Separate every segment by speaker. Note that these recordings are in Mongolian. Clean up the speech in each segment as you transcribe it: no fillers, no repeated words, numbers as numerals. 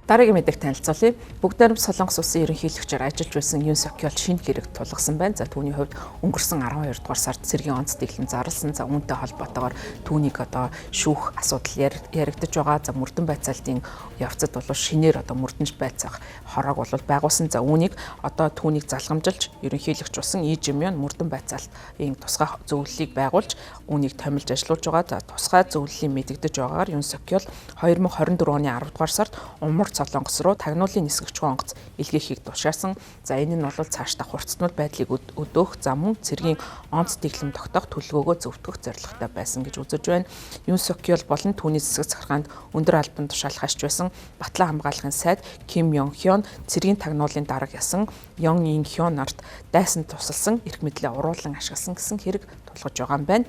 Speaker 1: Дараагийн мэдээг танилцуулъя. Бүгд найрамд Солонгос улсын ерөнхийлөгчөөр ажиллаж байсан Юн Сок Ёл шинэ хэрэг тулгасан байна. За түүний хувьд өнгөрсөн 12 дугаар сард цэргийн онц дэглэм зарласан. За үүнтэй холбоотойгоор түүнийг одоо шүүх асуудал яригдж байгаа. За мөрдөн байцаалтын явцад бол шинээр одоо мөрдөнж байцаах хороог бол байгуулсан. За үүнийг одоо түүнийг залгамжилж ерөнхийлөгч болсон Ий Жимён мөрдөн байцаалтын тусгай зөвлөлийг байгуулж үүнийг томилж ажиллаж байгаа. За тусгай зөвлөлийн мэдэгдэж байгаагаар Юн Сок Ёл 2024 оны 10 дугаар сард Умар Солонгос руу тагнуулын нисгэгчгүй онгоц илгээхийг тушаасан. За энэ нь бол цаашдаа хурцтнуул байдлыг өдөөх за мөн цэргийн онц дэглэм тогтоох төлөвлөгөөгөө зөвтгөх зорилготой байсан гэж үзэж байна. Юн Сок Ёл болон түүний засаг захиргаанд өндөр албан тушаалх хашж байсан Батлан хамгаалахын сайд Ким Йон Хён цэргийн тагнуулын дарга ясан Ён Ин Хён нарт дайсан тусалсан эрх мэдлээ уруулан ашигласан гэсэн хэрэг тулгаж байгаа юм байна.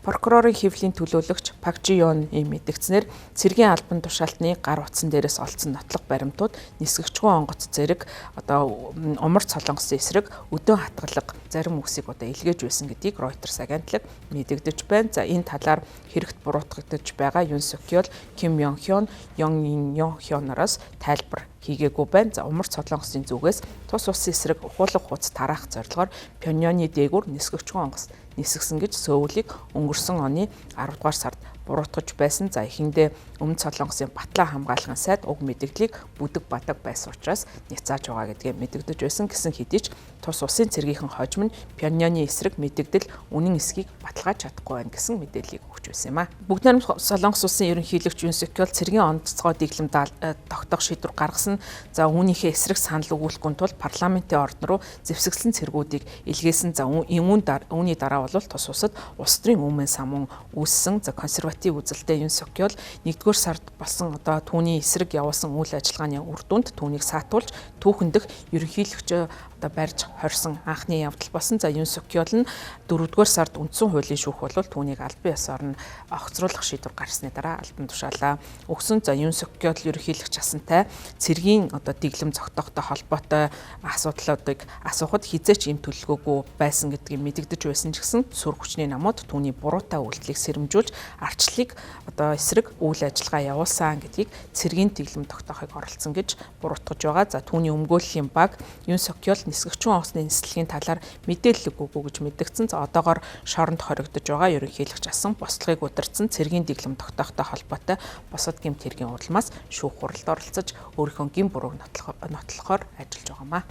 Speaker 1: Прокурорын хэвлэлийн төлөөлөгч Пак Жи Ёны мэдгдснээр цэргийн албан тушаалтны гар утсан дээрээс олдсон нотлох баримтууд нисгэгчгүй онгоц зэрэг одоо Умар Солонгосын эсрэг өдөө хатгалга зарим үгсийг одоо илгээж байсан гэдгийг Reuters агентлаг мэдэгдэж байна. За энэ талаар хэрэгт буруутгагдж байгаа Юн Сок Ёл, Ким Йон Хён, Ён Ин Хёнороос тайлбар хийгээгүй байна. За Умар Солонгосын зүгээс тус улсын эсрэг ухуулах хуц тараах зорилгоор Пхеньяны дээгүүр нисгэгчгүй онгоц нисгсэн гэж сөүлийг өнгөрсөн оны 10 дугаар сард буруутгаж байсан. За эхэндээ Өмнөд Солонгосын Батлан хамгаалахын сайд уг мэдээллийг бүдэг бадаг байсан учраас няцааж байгаа гэдгээ мэдэгдэж байсан гэсэн хэдий ч тус улсын цэргийнхэн хожим нь Пхеньяны эсрэг мэдэгдэл үнэн эсхийг баталгааж чадахгүй байна гэсэн мэдээллийг өгч байсан юм а. Бүгд найрамд Солонгос улсын ерөнхийлөгч Юн Сок Ёл цэргийн онцгой дэглэм тогтоох шийдвэр гаргасан. За үүнийхээ эсрэг санал өгүүлэхгүй тул парламентын ордон руу зэвсэгсэн цэргүүдийг илгээсэн. За үүний дараа бол тус улсад улс төрийн өмнө самун үүссэн. За консерватив үзэлтэй Юн Сок Ёл 1-р сард болсон одоо түүний эсрэг явуулсан үйл ажиллагааны үр дүнд түүнийг саатуулж түүхэндх ерөнхийлөгчөө одоо барьж хорьсон анхны явдал болсон. За Юн Сок Ёл нь 4-р сард үндсэн хуулийн шүүх бол түүнийг албан ёсоор нь огцруулах шийдвэр гаргасны дараа албан тушаалаа өгсөн. За Юн Сок Ёл ерөнхийлөгч асантай цэргийн одоо дэглэм зогтоохтой холбоотой асуудлуудыг асуухад хизээч ийм төлөвлөгөөгүй байсан гэдгийг мэдэгдэж байсан ч гэсэн сүр хүчний намууд түүний буруутай үйлдэлийг сэрэмжүүлж арчлалыг одоо эсрэг үйл ажиллагаа явуулсан гэдгийг цэргийн дэглэм тогтоохыг оролцсон гэж буруутгаж байгаа. За түүний өмгөөллийн баг Юн Сок Ёл нисгэгчгүй онгоцны нислэгийн талаар мэдээлэл өгөөгүй гэж мэдгдсэн. За одоогоор шоронд хоригдож байгаа ерөнхийлөгч асан бослогыг удирдсан цэргийн дэглэм тогтоохтой холбоотой босод гэмт хэргийн удалмаас шүүх хуралд оролцож өөрийнхөө гин бурууг нотлохоор ажиллаж байгаамаа.